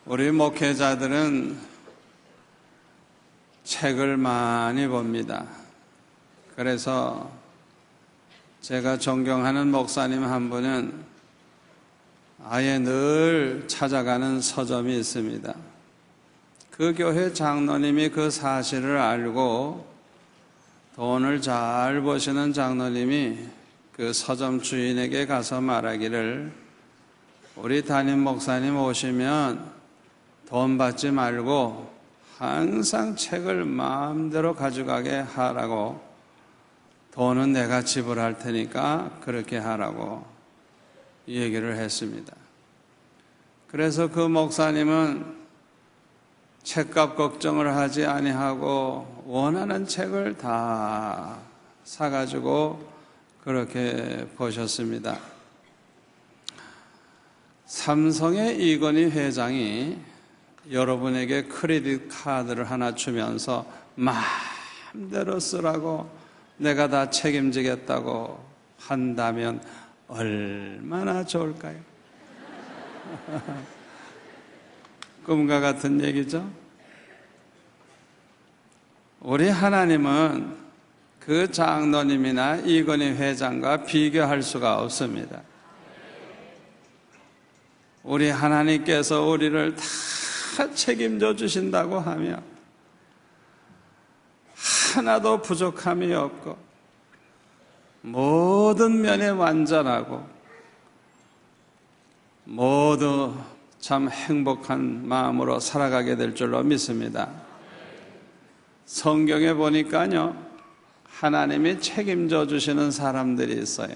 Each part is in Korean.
우리 목회자들은 책을 많이 봅니다. 그래서 제가 존경하는 목사님 한 분은 아예 늘 찾아가는 서점이 있습니다. 그 교회 장로님이 그 사실을 알고 돈을 잘 버시는 장로님이 그 서점 주인에게 가서 말하기를, 우리 담임 목사님 오시면 돈 받지 말고 항상 책을 마음대로 가져가게 하라고, 돈은 내가 지불할 테니까 그렇게 하라고 얘기를 했습니다. 그래서 그 목사님은 책값 걱정을 하지 아니하고 원하는 책을 다 사가지고 그렇게 보셨습니다. 삼성의 이건희 회장이 여러분에게 크레딧 카드를 하나 주면서 마음대로 쓰라고 내가 다 책임지겠다고 한다면 얼마나 좋을까요? 꿈과 같은 얘기죠. 우리 하나님은 그 장로님이나 이건희 회장과 비교할 수가 없습니다. 우리 하나님께서 우리를 다 책임져 주신다고 하며 하나도 부족함이 없고 모든 면에 완전하고 모두 참 행복한 마음으로 살아가게 될 줄로 믿습니다. 성경에 보니까요, 하나님이 책임져 주시는 사람들이 있어요.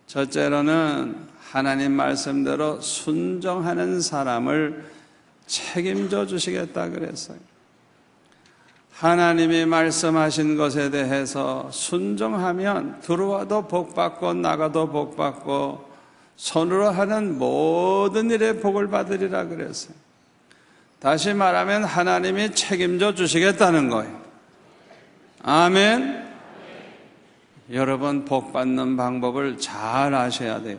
첫째로는 하나님 말씀대로 순종하는 사람을 책임져 주시겠다 그랬어요. 하나님이 말씀하신 것에 대해서 순종하면 들어와도 복받고 나가도 복받고 손으로 하는 모든 일에 복을 받으리라 그랬어요. 다시 말하면 하나님이 책임져 주시겠다는 거예요. 아멘. 여러분, 복받는 방법을 잘 아셔야 돼요.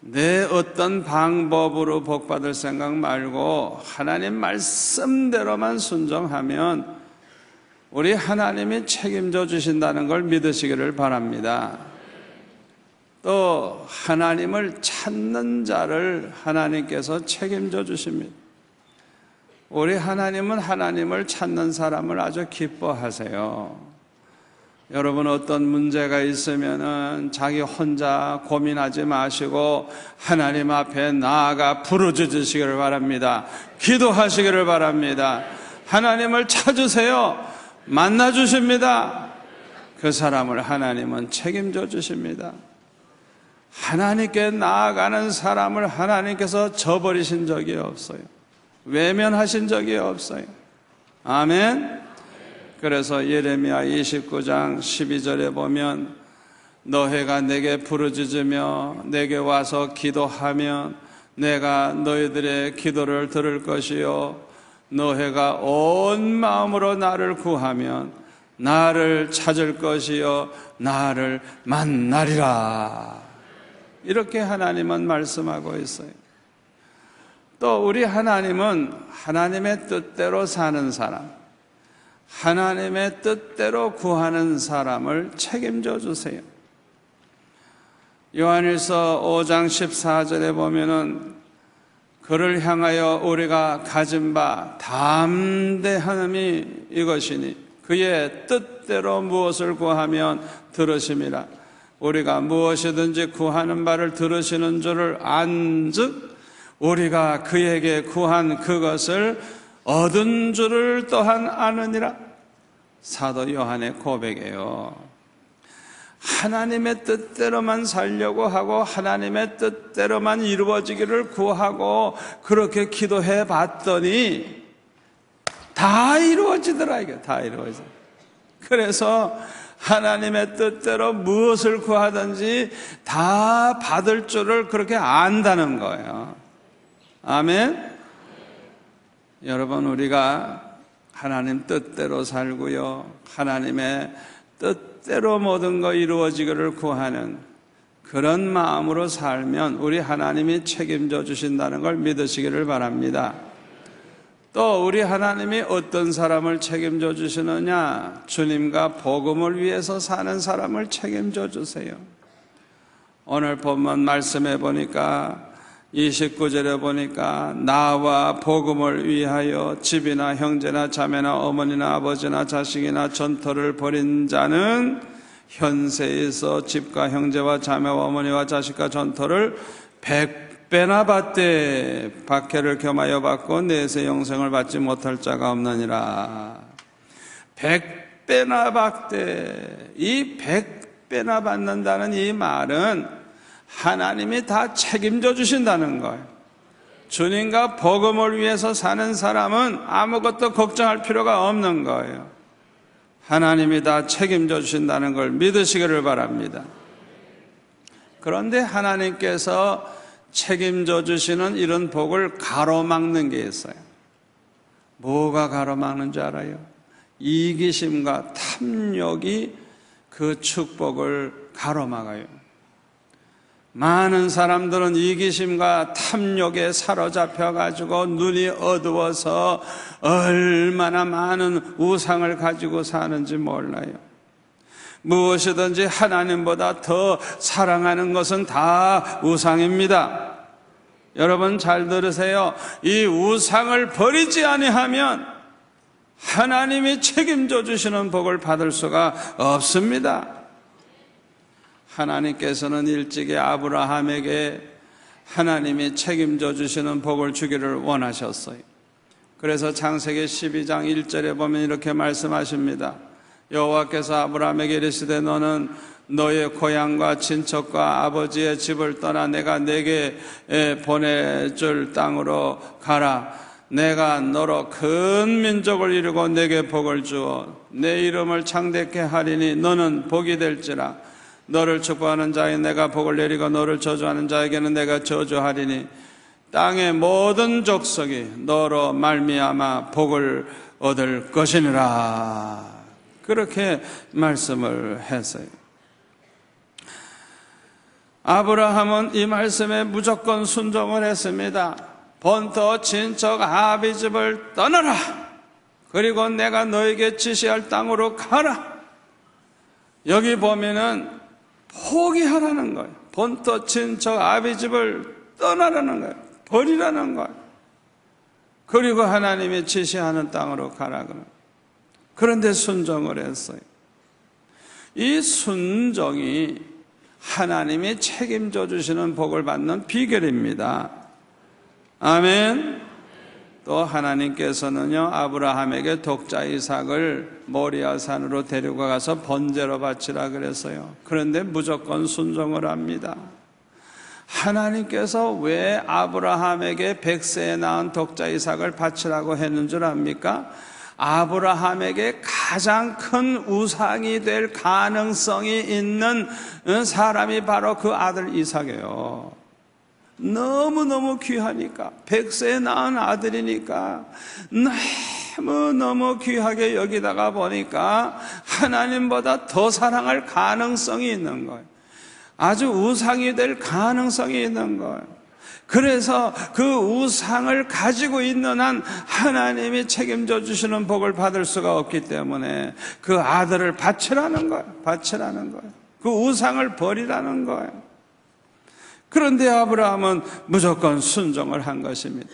내 어떤 방법으로 복받을 생각 말고 하나님 말씀대로만 순종하면 우리 하나님이 책임져 주신다는 걸 믿으시기를 바랍니다. 또 하나님을 찾는 자를 하나님께서 책임져 주십니다. 우리 하나님은 하나님을 찾는 사람을 아주 기뻐하세요. 여러분, 어떤 문제가 있으면은 자기 혼자 고민하지 마시고 하나님 앞에 나아가 부르짖으시기를 바랍니다. 기도하시기를 바랍니다. 하나님을 찾으세요. 만나 주십니다. 그 사람을 하나님은 책임져 주십니다. 하나님께 나아가는 사람을 하나님께서 저버리신 적이 없어요. 외면하신 적이 없어요. 아멘. 그래서 예레미야 29장 12절에 보면 너희가 내게 부르짖으며 내게 와서 기도하면 내가 너희들의 기도를 들을 것이요 너희가 온 마음으로 나를 구하면 나를 찾을 것이요 나를 만나리라. 이렇게 하나님은 말씀하고 있어요. 또 우리 하나님은 하나님의 뜻대로 사는 사람, 하나님의 뜻대로 구하는 사람을 책임져 주세요. 요한일서 5장 14절에 보면은 그를 향하여 우리가 가진 바 담대함이 이것이니 그의 뜻대로 무엇을 구하면 들으심이라. 우리가 무엇이든지 구하는 바를 들으시는 줄을 안즉 우리가 그에게 구한 그것을 얻은 줄을 또한 아느니라. 사도 요한의 고백이에요. 하나님의 뜻대로만 살려고 하고 하나님의 뜻대로만 이루어지기를 구하고 그렇게 기도해 봤더니 다 이루어지더라. 이게 다 이루어져. 그래서 하나님의 뜻대로 무엇을 구하든지 다 받을 줄을 그렇게 안다는 거예요. 아멘. 여러분, 우리가 하나님 뜻대로 살고요 하나님의 뜻대로 모든 거 이루어지기를 구하는 그런 마음으로 살면 우리 하나님이 책임져 주신다는 걸 믿으시기를 바랍니다. 또 우리 하나님이 어떤 사람을 책임져 주시느냐? 주님과 복음을 위해서 사는 사람을 책임져 주세요. 오늘 본문 말씀해 보니까 29절에 보니까 나와 복음을 위하여 집이나 형제나 자매나 어머니나 아버지나 자식이나 전토를 벌인 자는 현세에서 집과 형제와 자매와 어머니와 자식과 전토를 100배나 받되 박해를 겸하여 받고 내세 영생을 받지 못할 자가 없느니라. 100배나 받되, 이 100배나 받는다는 이 말은 하나님이 다 책임져 주신다는 거예요. 주님과 복음을 위해서 사는 사람은 아무것도 걱정할 필요가 없는 거예요. 하나님이 다 책임져 주신다는 걸 믿으시기를 바랍니다. 그런데 하나님께서 책임져 주시는 이런 복을 가로막는 게 있어요. 뭐가 가로막는 줄 알아요? 이기심과 탐욕이 그 축복을 가로막아요. 많은 사람들은 이기심과 탐욕에 사로잡혀가지고 눈이 어두워서 얼마나 많은 우상을 가지고 사는지 몰라요. 무엇이든지 하나님보다 더 사랑하는 것은 다 우상입니다. 여러분 잘 들으세요. 이 우상을 버리지 아니하면 하나님이 책임져 주시는 복을 받을 수가 없습니다. 하나님께서는 일찍이 아브라함에게 하나님이 책임져 주시는 복을 주기를 원하셨어요. 그래서 창세기 12장 1절에 보면 이렇게 말씀하십니다. 여호와께서 아브라함에게 이르시되 너는 너의 고향과 친척과 아버지의 집을 떠나 내가 내게 보내줄 땅으로 가라. 내가 너로 큰 민족을 이루고 내게 복을 주어 내 이름을 창대케 하리니 너는 복이 될지라. 너를 축복하는 자에 내가 복을 내리고 너를 저주하는 자에게는 내가 저주하리니 땅의 모든 족속이 너로 말미암아 복을 얻을 것이니라. 그렇게 말씀을 했어요. 아브라함은 이 말씀에 무조건 순종을 했습니다. 본토 친척 아비 집을 떠나라. 그리고 내가 너에게 지시할 땅으로 가라. 여기 보면은 포기하라는 거예요. 본토 친척 아비 집을 떠나라는 거예요. 버리라는 거예요. 그리고 하나님이 지시하는 땅으로 가라고. 그런데 순종을 했어요. 이 순종이 하나님이 책임져 주시는 복을 받는 비결입니다. 아멘. 또 하나님께서는요 아브라함에게 독자 이삭을 모리아 산으로 데리고 가서 번제로 바치라 그랬어요. 그런데 무조건 순종을 합니다. 하나님께서 왜 아브라함에게 100세에 낳은 독자 이삭을 바치라고 했는 줄 압니까? 아브라함에게 가장 큰 우상이 될 가능성이 있는 사람이 바로 그 아들 이삭이에요. 너무너무 귀하니까, 100세에 낳은 아들이니까 너무너무 귀하게 여기다가 보니까 하나님보다 더 사랑할 가능성이 있는 거예요. 아주 우상이 될 가능성이 있는 거예요. 그래서 그 우상을 가지고 있는 한 하나님이 책임져 주시는 복을 받을 수가 없기 때문에 그 아들을 바치라는 거예요. 바치라는 거예요. 그 우상을 버리라는 거예요. 그런데 아브라함은 무조건 순종을 한 것입니다.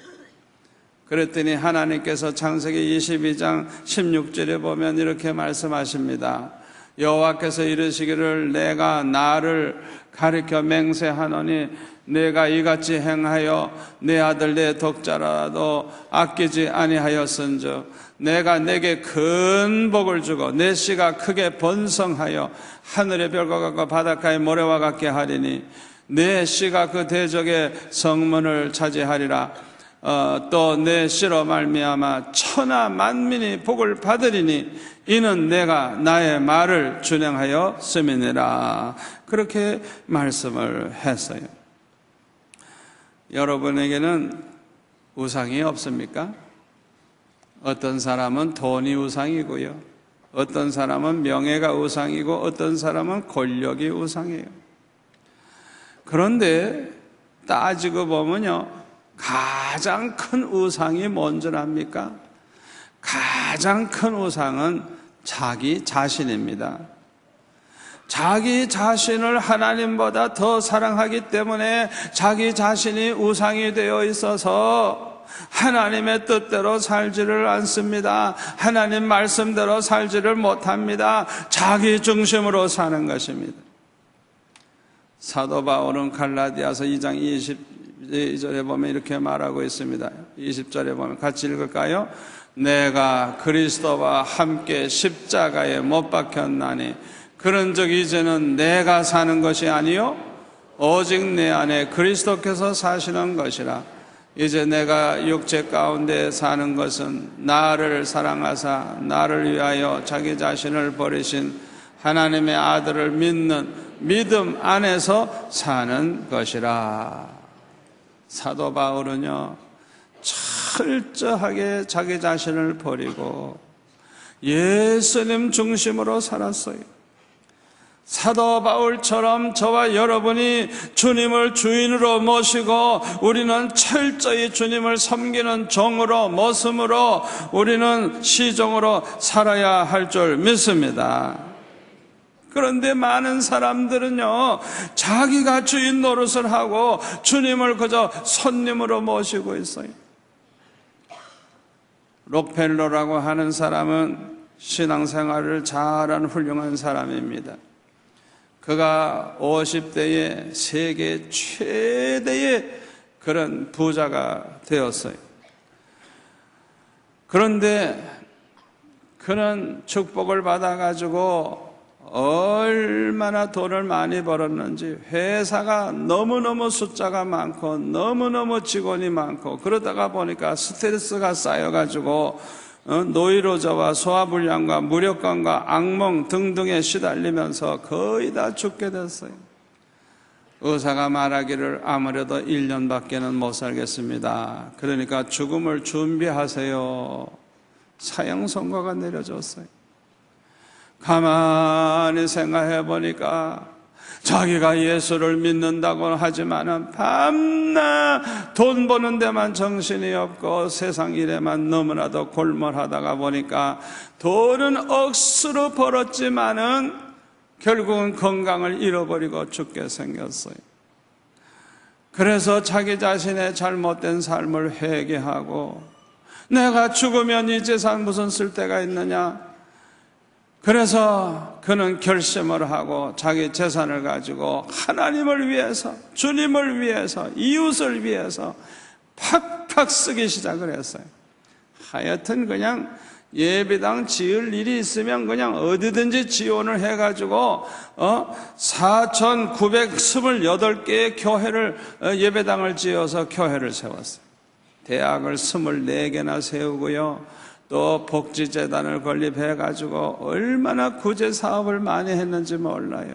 그랬더니 하나님께서 창세기 22장 16절에 보면 이렇게 말씀하십니다. 여호와께서 이르시기를 내가 나를 가리켜 맹세하노니 내가 이같이 행하여 내 아들 내 독자라도 아끼지 아니하였은즉 내가 내게 큰 복을 주고 내 씨가 크게 번성하여 하늘의 별과 같고 바닷가의 모래와 같게 하리니 내 씨가 그 대적의 성문을 차지하리라. 또 내 씨로 말미암아 천하 만민이 복을 받으리니 이는 내가 나의 말을 준행하여 씀이니라. 그렇게 말씀을 했어요. 여러분에게는 우상이 없습니까? 어떤 사람은 돈이 우상이고요, 어떤 사람은 명예가 우상이고 어떤 사람은 권력이 우상이에요. 그런데 따지고 보면요, 가장 큰 우상이 뭔 줄 압니까? 가장 큰 우상은 자기 자신입니다. 자기 자신을 하나님보다 더 사랑하기 때문에 자기 자신이 우상이 되어 있어서 하나님의 뜻대로 살지를 않습니다. 하나님 말씀대로 살지를 못합니다. 자기 중심으로 사는 것입니다. 사도 바울은 갈라디아서 2장 22절에 보면 이렇게 말하고 있습니다. 20절에 보면 같이 읽을까요? 내가 그리스도와 함께 십자가에 못 박혔나니 그런즉 이제는 내가 사는 것이 아니요 오직 내 안에 그리스도께서 사시는 것이라. 이제 내가 육체 가운데 사는 것은 나를 사랑하사 나를 위하여 자기 자신을 버리신 하나님의 아들을 믿는 믿음 안에서 사는 것이라. 사도 바울은요, 철저하게 자기 자신을 버리고 예수님 중심으로 살았어요. 사도 바울처럼 저와 여러분이 주님을 주인으로 모시고 우리는 철저히 주님을 섬기는 종으로 모습으로 우리는 시종으로 살아야 할 줄 믿습니다. 그런데 많은 사람들은요, 자기가 주인 노릇을 하고 주님을 그저 손님으로 모시고 있어요. 록펠러라고 하는 사람은 신앙생활을 잘한 훌륭한 사람입니다. 그가 50대에 세계 최대의 그런 부자가 되었어요. 그런데 그는 축복을 받아가지고 얼마나 돈을 많이 벌었는지, 회사가 너무너무 숫자가 많고 너무너무 직원이 많고 그러다가 보니까 스트레스가 쌓여가지고 노이로제와 소화불량과 무력감과 악몽 등등에 시달리면서 거의 다 죽게 됐어요. 의사가 말하기를 아무래도 1년밖에는 못 살겠습니다. 그러니까 죽음을 준비하세요. 사형 선고가 내려졌어요. 가만히 생각해 보니까 자기가 예수를 믿는다고 하지만은 밤낮 돈 버는 데만 정신이 없고 세상 일에만 너무나도 골몰하다가 보니까 돈은 억수로 벌었지만은 결국은 건강을 잃어버리고 죽게 생겼어요. 그래서 자기 자신의 잘못된 삶을 회개하고 내가 죽으면 이 재산 무슨 쓸데가 있느냐? 그래서 그는 결심을 하고 자기 재산을 가지고 하나님을 위해서, 주님을 위해서, 이웃을 위해서 팍팍 쓰기 시작을 했어요. 하여튼 그냥 예배당 지을 일이 있으면 그냥 어디든지 지원을 해가지고 4,928개의 교회를 예배당을 지어서 교회를 세웠어요. 대학을 24개나 세우고요. 또 복지재단을 건립해가지고 얼마나 구제사업을 많이 했는지 몰라요.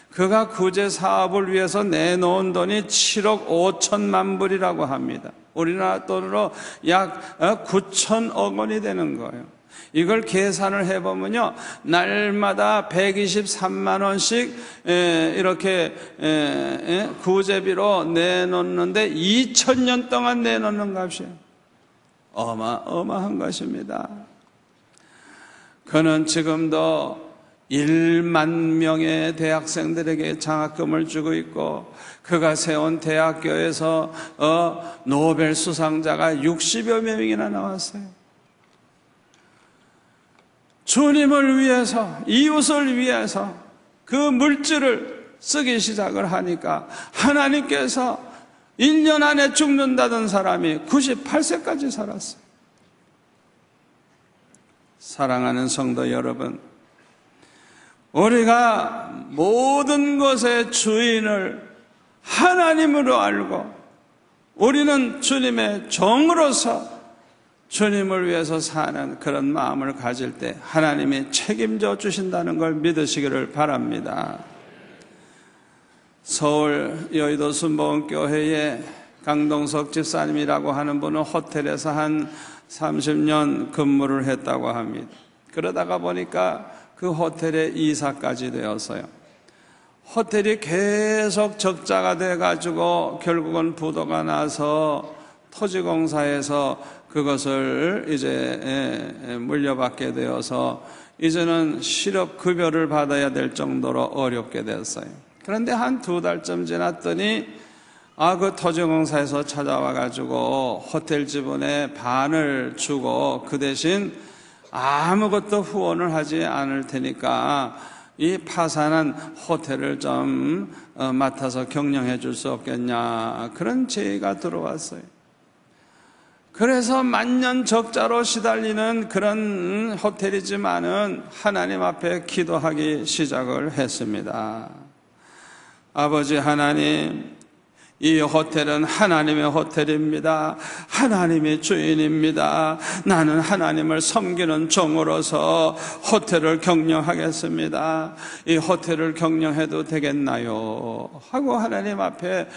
그가 구제사업을 위해서 내놓은 돈이 7억 5천만 불이라고 합니다. 우리나라 돈으로 약 9천억 원이 되는 거예요. 이걸 계산을 해보면요, 날마다 123만 원씩 이렇게 구제비로 내놓는데 2000년 동안 내놓는 값이에요. 어마어마한 것입니다. 그는 지금도 1만 명의 대학생들에게 장학금을 주고 있고 그가 세운 대학교에서 노벨 수상자가 60여 명이나 나왔어요. 주님을 위해서, 이웃을 위해서 그 물질을 쓰기 시작을 하니까 하나님께서 1년 안에 죽는다던 사람이 98세까지 살았어요. 사랑하는 성도 여러분, 우리가 모든 것의 주인을 하나님으로 알고 우리는 주님의 종으로서 주님을 위해서 사는 그런 마음을 가질 때 하나님이 책임져 주신다는 걸 믿으시기를 바랍니다. 서울 여의도 순복음교회에 강동석 집사님이라고 하는 분은 호텔에서 한 30년 근무를 했다고 합니다. 그러다가 보니까 그 호텔에 이사까지 되었어요. 호텔이 계속 적자가 돼가지고 결국은 부도가 나서 토지공사에서 그것을 이제 물려받게 되어서 이제는 실업급여를 받아야 될 정도로 어렵게 됐어요. 그런데 한 2달쯤 지났더니 그 토지공사에서 찾아와가지고 호텔 지분의 반을 주고 그 대신 아무것도 후원을 하지 않을 테니까 이 파산한 호텔을 좀 맡아서 경영해 줄 수 없겠냐, 그런 제의가 들어왔어요. 그래서 만년 적자로 시달리는 그런 호텔이지만은 하나님 앞에 기도하기 시작을 했습니다. 아버지 하나님, 이 호텔은 하나님의 호텔입니다. 하나님의 주인입니다. 나는 하나님을 섬기는 종으로서 호텔을 경영하겠습니다. 이 호텔을 경영해도 되겠나요? 하고 하나님 앞에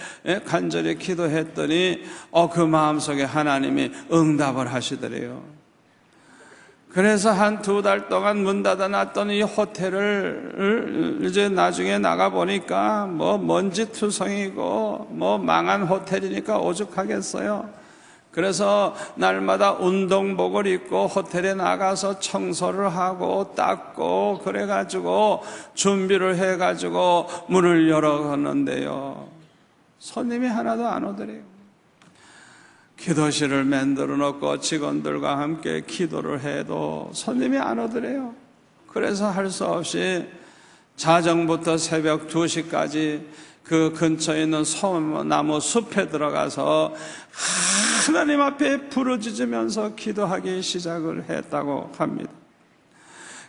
간절히 기도했더니 그 마음속에 하나님이 응답을 하시더래요. 그래서 한 2달 동안 문 닫아놨더니 이 호텔을 이제 나중에 나가보니까 먼지투성이고 망한 호텔이니까 오죽하겠어요. 그래서 날마다 운동복을 입고 호텔에 나가서 청소를 하고 닦고 그래가지고 준비를 해가지고 문을 열어갔는데요, 손님이 하나도 안 오더래요. 기도실을 만들어 놓고 직원들과 함께 기도를 해도 손님이 안 오더래요. 그래서 할 수 없이 자정부터 새벽 2시까지 그 근처에 있는 소나무 숲에 들어가서 하나님 앞에 부르짖으면서 기도하기 시작을 했다고 합니다.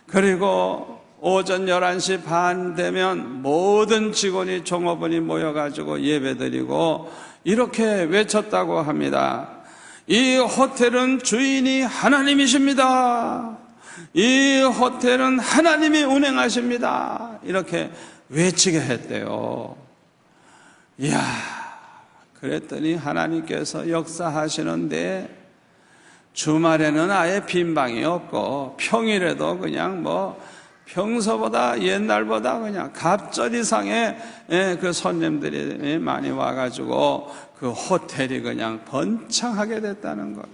그리고 오전 11시 반 되면 모든 직원이 종업원이 모여가지고 예배드리고 이렇게 외쳤다고 합니다. 이 호텔은 주인이 하나님이십니다. 이 호텔은 하나님이 운행하십니다. 이렇게 외치게 했대요. 이야, 그랬더니 하나님께서 역사하시는데 주말에는 아예 빈 방이 없고 평일에도 그냥 평소보다 옛날보다 그냥 갑절 이상의 그 손님들이 많이 와가지고 그 호텔이 그냥 번창하게 됐다는 것.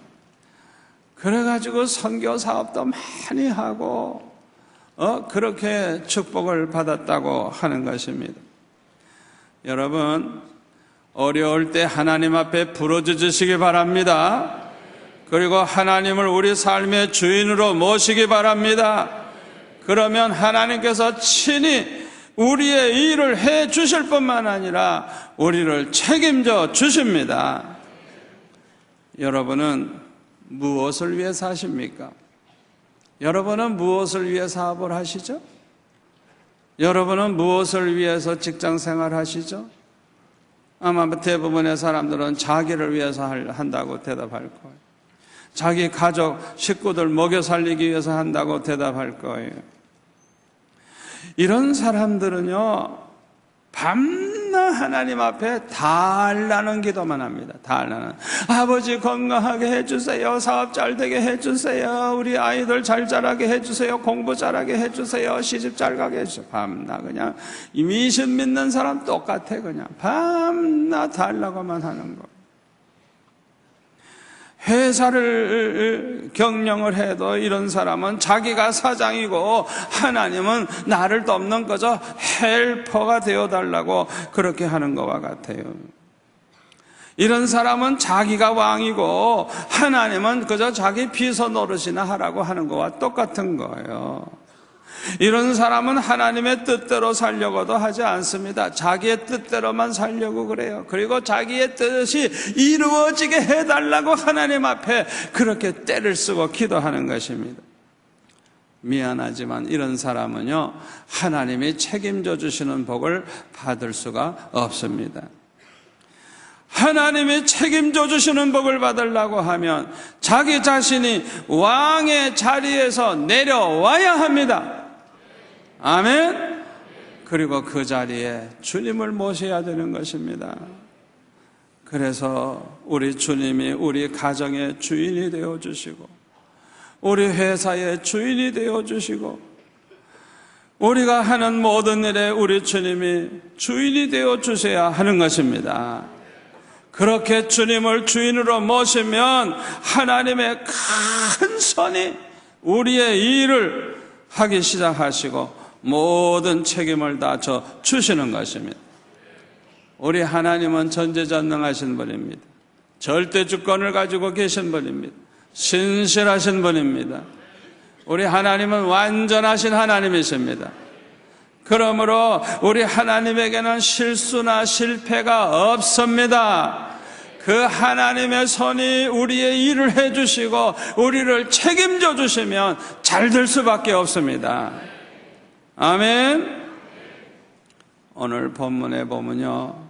그래가지고 선교 사업도 많이 하고 그렇게 축복을 받았다고 하는 것입니다. 여러분, 어려울 때 하나님 앞에 부르짖으시기 바랍니다. 그리고 하나님을 우리 삶의 주인으로 모시기 바랍니다. 그러면 하나님께서 친히 우리의 일을 해 주실 뿐만 아니라 우리를 책임져 주십니다. 여러분은 무엇을 위해 사십니까? 여러분은 무엇을 위해 사업을 하시죠? 여러분은 무엇을 위해서 직장생활 하시죠? 아마 대부분의 사람들은 자기를 위해서 한다고 대답할 거예요. 자기 가족, 식구들 먹여 살리기 위해서 한다고 대답할 거예요. 이런 사람들은요, 밤낮 하나님 앞에 달라는 기도만 합니다. 달라는. 아버지 건강하게 해주세요. 사업 잘 되게 해주세요. 우리 아이들 잘 자라게 해주세요. 공부 잘하게 해주세요. 시집 잘 가게 해주세요. 밤낮 그냥 미신 믿는 사람 똑같아. 그냥 밤낮 달라고만 하는 거. 회사를 경영을 해도 이런 사람은 자기가 사장이고 하나님은 나를 돕는 거죠. 헬퍼가 되어달라고 그렇게 하는 것과 같아요. 이런 사람은 자기가 왕이고 하나님은 그저 자기 비서 노릇이나 하라고 하는 것과 똑같은 거예요. 이런 사람은 하나님의 뜻대로 살려고도 하지 않습니다. 자기의 뜻대로만 살려고 그래요. 그리고 자기의 뜻이 이루어지게 해달라고 하나님 앞에 그렇게 떼를 쓰고 기도하는 것입니다. 미안하지만 이런 사람은요, 하나님이 책임져 주시는 복을 받을 수가 없습니다. 하나님이 책임져 주시는 복을 받으려고 하면 자기 자신이 왕의 자리에서 내려와야 합니다. 아멘. 그리고 그 자리에 주님을 모셔야 되는 것입니다. 그래서 우리 주님이 우리 가정의 주인이 되어주시고 우리 회사의 주인이 되어주시고 우리가 하는 모든 일에 우리 주님이 주인이 되어 주셔야 하는 것입니다. 그렇게 주님을 주인으로 모시면 하나님의 큰 선이 우리의 일을 하기 시작하시고 모든 책임을 다 져 주시는 것입니다. 우리 하나님은 전지전능하신 분입니다. 절대 주권을 가지고 계신 분입니다. 신실하신 분입니다. 우리 하나님은 완전하신 하나님이십니다. 그러므로 우리 하나님에게는 실수나 실패가 없습니다. 그 하나님의 손이 우리의 일을 해주시고 우리를 책임져 주시면 잘 될 수밖에 없습니다. 아멘. 오늘 본문에 보면요,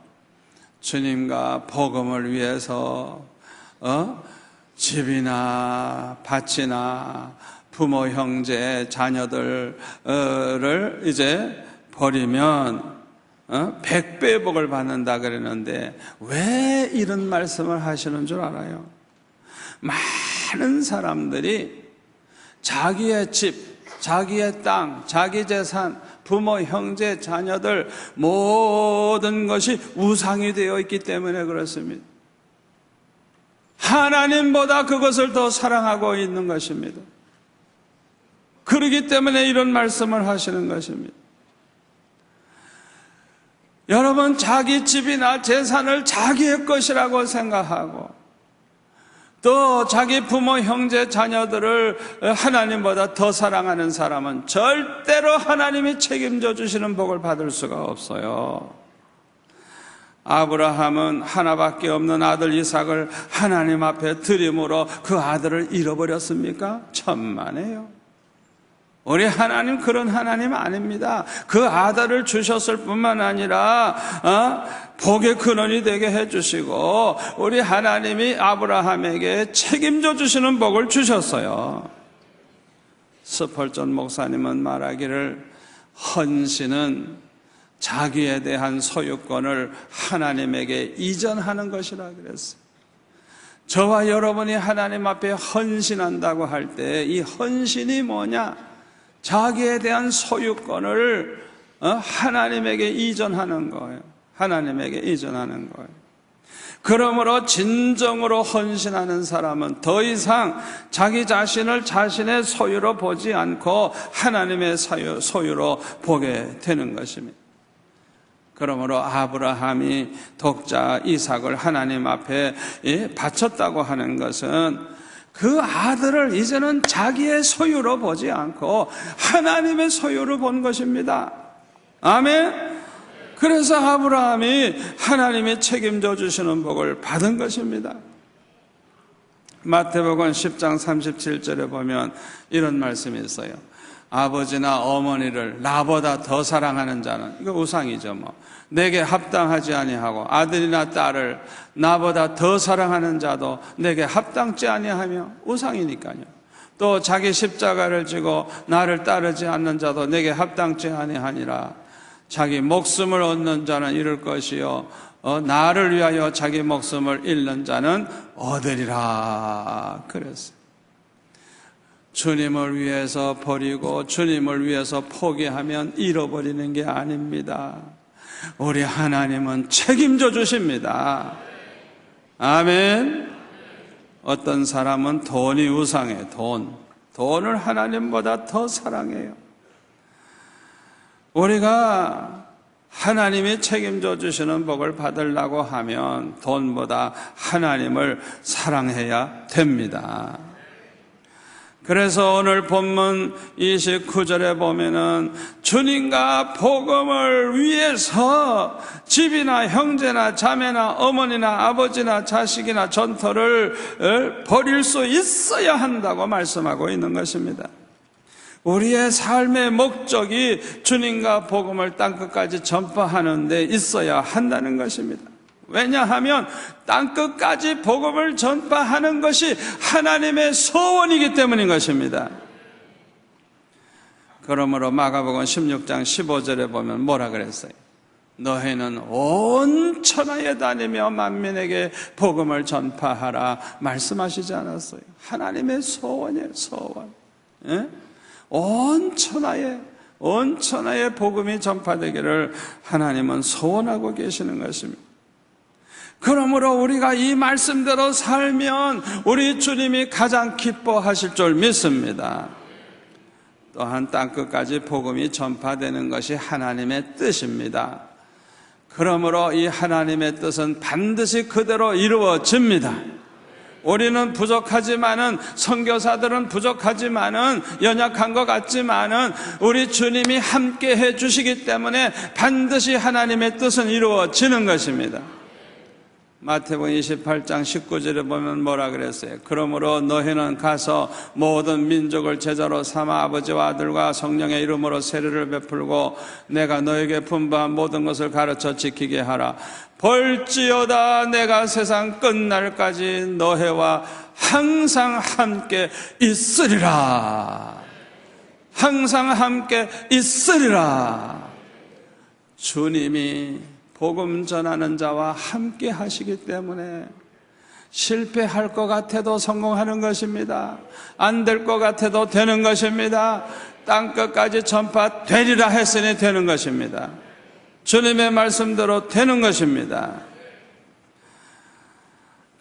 주님과 복음을 위해서 집이나 밭이나 부모, 형제, 자녀들을 이제 버리면 100배의 복을 받는다 그러는데 왜 이런 말씀을 하시는 줄 알아요? 많은 사람들이 자기의 집, 자기의 땅, 자기 재산, 부모, 형제, 자녀들 모든 것이 우상이 되어 있기 때문에 그렇습니다. 하나님보다 그것을 더 사랑하고 있는 것입니다. 그렇기 때문에 이런 말씀을 하시는 것입니다. 여러분, 자기 집이나 재산을 자기의 것이라고 생각하고 또 자기 부모, 형제, 자녀들을 하나님보다 더 사랑하는 사람은 절대로 하나님이 책임져 주시는 복을 받을 수가 없어요. 아브라함은 하나밖에 없는 아들 이삭을 하나님 앞에 드림으로 그 아들을 잃어버렸습니까? 천만에요. 우리 하나님 그런 하나님 아닙니다. 그 아들을 주셨을 뿐만 아니라 복의 근원이 되게 해주시고 우리 하나님이 아브라함에게 책임져 주시는 복을 주셨어요. 스펄전 목사님은 말하기를 헌신은 자기에 대한 소유권을 하나님에게 이전하는 것이라 그랬어요. 저와 여러분이 하나님 앞에 헌신한다고 할 때 이 헌신이 뭐냐? 자기에 대한 소유권을 하나님에게 이전하는 거예요. 하나님에게 이전하는 거예요. 그러므로 진정으로 헌신하는 사람은 더 이상 자기 자신을 자신의 소유로 보지 않고 하나님의 소유로 보게 되는 것입니다. 그러므로 아브라함이 독자 이삭을 하나님 앞에 바쳤다고 하는 것은 그 아들을 이제는 자기의 소유로 보지 않고 하나님의 소유로 본 것입니다. 아멘. 그래서 아브라함이 하나님이 책임져 주시는 복을 받은 것입니다. 마태복음 10장 37절에 보면 이런 말씀이 있어요. 아버지나 어머니를 나보다 더 사랑하는 자는, 이거 우상이죠 뭐, 내게 합당하지 아니하고 아들이나 딸을 나보다 더 사랑하는 자도 내게 합당치 아니하며, 우상이니까요. 또 자기 십자가를 지고 나를 따르지 않는 자도 내게 합당치 아니하니라. 자기 목숨을 얻는 자는 잃을 것이요 나를 위하여 자기 목숨을 잃는 자는 얻으리라 그랬어요. 주님을 위해서 버리고 주님을 위해서 포기하면 잃어버리는 게 아닙니다. 우리 하나님은 책임져 주십니다. 아멘. 어떤 사람은 돈이 우상해. 돈을 하나님보다 더 사랑해요. 우리가 하나님이 책임져 주시는 복을 받으려고 하면 돈보다 하나님을 사랑해야 됩니다. 그래서 오늘 본문 29절에 보면은 주님과 복음을 위해서 집이나 형제나 자매나 어머니나 아버지나 자식이나 전토를 버릴 수 있어야 한다고 말씀하고 있는 것입니다. 우리의 삶의 목적이 주님과 복음을 땅끝까지 전파하는 데 있어야 한다는 것입니다. 왜냐하면 땅끝까지 복음을 전파하는 것이 하나님의 소원이기 때문인 것입니다. 그러므로 마가복음 16장 15절에 보면 뭐라 그랬어요? 너희는 온 천하에 다니며 만민에게 복음을 전파하라 말씀하시지 않았어요? 하나님의 소원이에요, 소원. 온 천하에 온 천하에 복음이 전파되기를 하나님은 소원하고 계시는 것입니다. 그러므로 우리가 이 말씀대로 살면 우리 주님이 가장 기뻐하실 줄 믿습니다. 또한 땅끝까지 복음이 전파되는 것이 하나님의 뜻입니다. 그러므로 이 하나님의 뜻은 반드시 그대로 이루어집니다. 우리는 부족하지만은, 선교사들은 부족하지만은, 연약한 것 같지만은 우리 주님이 함께 해 주시기 때문에 반드시 하나님의 뜻은 이루어지는 것입니다. 마태복음 28장 19절에 보면 뭐라 그랬어요? 그러므로 너희는 가서 모든 민족을 제자로 삼아 아버지와 아들과 성령의 이름으로 세례를 베풀고 내가 너에게 분부한 모든 것을 가르쳐 지키게 하라. 볼지어다 내가 세상 끝날까지 너희와 항상 함께 있으리라. 항상 함께 있으리라. 주님이 복음 전하는 자와 함께 하시기 때문에 실패할 것 같아도 성공하는 것입니다. 안 될 것 같아도 되는 것입니다. 땅끝까지 전파되리라 했으니 되는 것입니다. 주님의 말씀대로 되는 것입니다.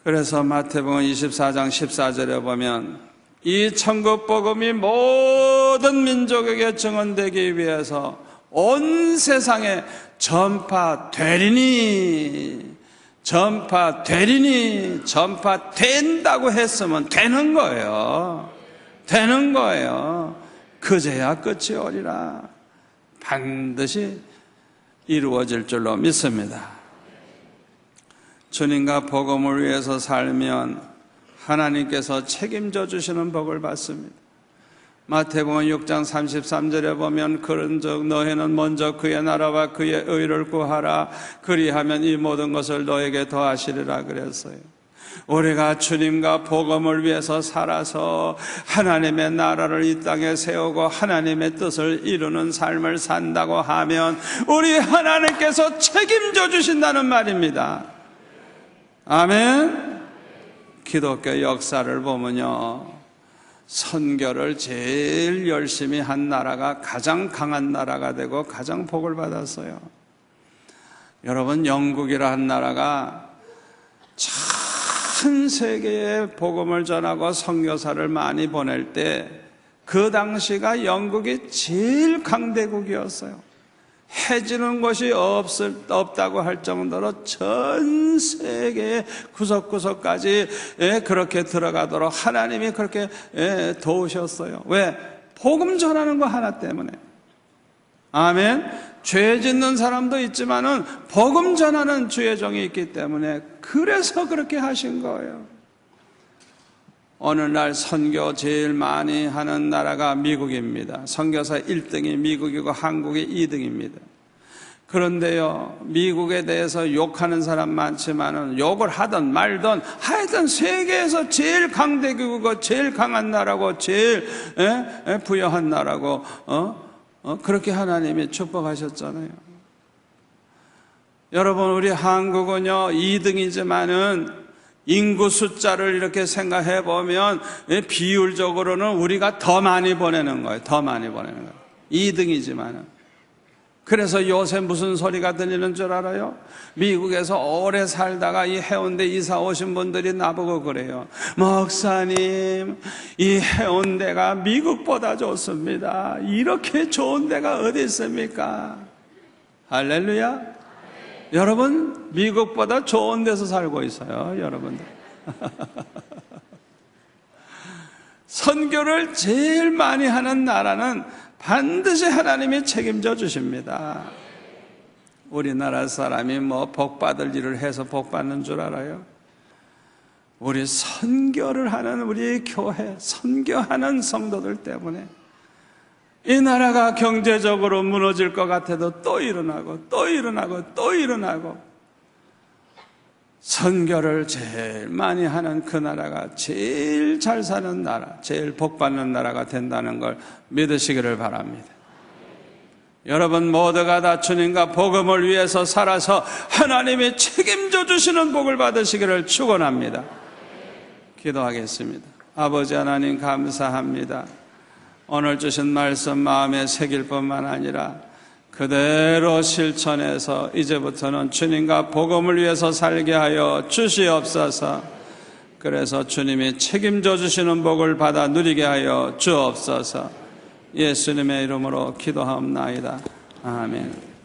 그래서 마태복음 24장 14절에 보면 이 천국 복음이 모든 민족에게 증언되기 위해서 온 세상에 전파되리니 전파된다고 했으면 되는 거예요. 되는 거예요. 그제야 끝이 오리라. 반드시 이루어질 줄로 믿습니다. 주님과 복음을 위해서 살면 하나님께서 책임져 주시는 복을 받습니다. 마태복음 6장 33절에 보면 그런즉 너희는 먼저 그의 나라와 그의 의를 구하라. 그리하면 이 모든 것을 너에게 더하시리라 그랬어요. 우리가 주님과 복음을 위해서 살아서 하나님의 나라를 이 땅에 세우고 하나님의 뜻을 이루는 삶을 산다고 하면 우리 하나님께서 책임져 주신다는 말입니다. 아멘. 기독교 역사를 보면요, 선교를 제일 열심히 한 나라가 가장 강한 나라가 되고 가장 복을 받았어요. 여러분, 영국이라 한 나라가 전 세계에 복음을 전하고 선교사를 많이 보낼 때 그 당시가 영국이 제일 강대국이었어요. 해지는 곳이 없다고 할 정도로 전 세계의 구석구석까지 그렇게 들어가도록 하나님이 그렇게 도우셨어요. 왜? 복음 전하는 거 하나 때문에. 아멘. 죄 짓는 사람도 있지만은 복음 전하는 주의 종이 있기 때문에 그래서 그렇게 하신 거예요. 어느 날 선교 제일 많이 하는 나라가 미국입니다. 선교사 1등이 미국이고 한국이 2등입니다. 그런데요, 미국에 대해서 욕하는 사람 많지만은 욕을 하든 말든 하여튼 세계에서 제일 강대국이고 제일 강한 나라고 제일 부여한 나라고 그렇게 하나님이 축복하셨잖아요. 여러분, 우리 한국은요 2등이지만은 인구 숫자를 이렇게 생각해 보면 비율적으로는 우리가 더 많이 보내는 거예요. 더 많이 보내는 거예요. 2등이지만은. 그래서 요새 무슨 소리가 들리는 줄 알아요? 미국에서 오래 살다가 이 해운대 이사 오신 분들이 나보고 그래요. 목사님, 이 해운대가 미국보다 좋습니다. 이렇게 좋은 데가 어디 있습니까? 할렐루야. 여러분, 미국보다 좋은 데서 살고 있어요, 여러분들. 선교를 제일 많이 하는 나라는 반드시 하나님이 책임져 주십니다. 우리나라 사람이 뭐 복받을 일을 해서 복받는 줄 알아요? 우리 선교를 하는 우리 교회, 선교하는 성도들 때문에 이 나라가 경제적으로 무너질 것 같아도 또 일어나고 또 일어나고 또 일어나고, 선교를 제일 많이 하는 그 나라가 제일 잘 사는 나라, 제일 복받는 나라가 된다는 걸 믿으시기를 바랍니다. 여러분 모두가 다 주님과 복음을 위해서 살아서 하나님이 책임져 주시는 복을 받으시기를 축원합니다. 기도하겠습니다. 아버지 하나님, 감사합니다. 오늘 주신 말씀 마음에 새길 뿐만 아니라 그대로 실천해서 이제부터는 주님과 복음을 위해서 살게 하여 주시옵소서. 그래서 주님이 책임져 주시는 복을 받아 누리게 하여 주옵소서. 예수님의 이름으로 기도하옵나이다. 아멘.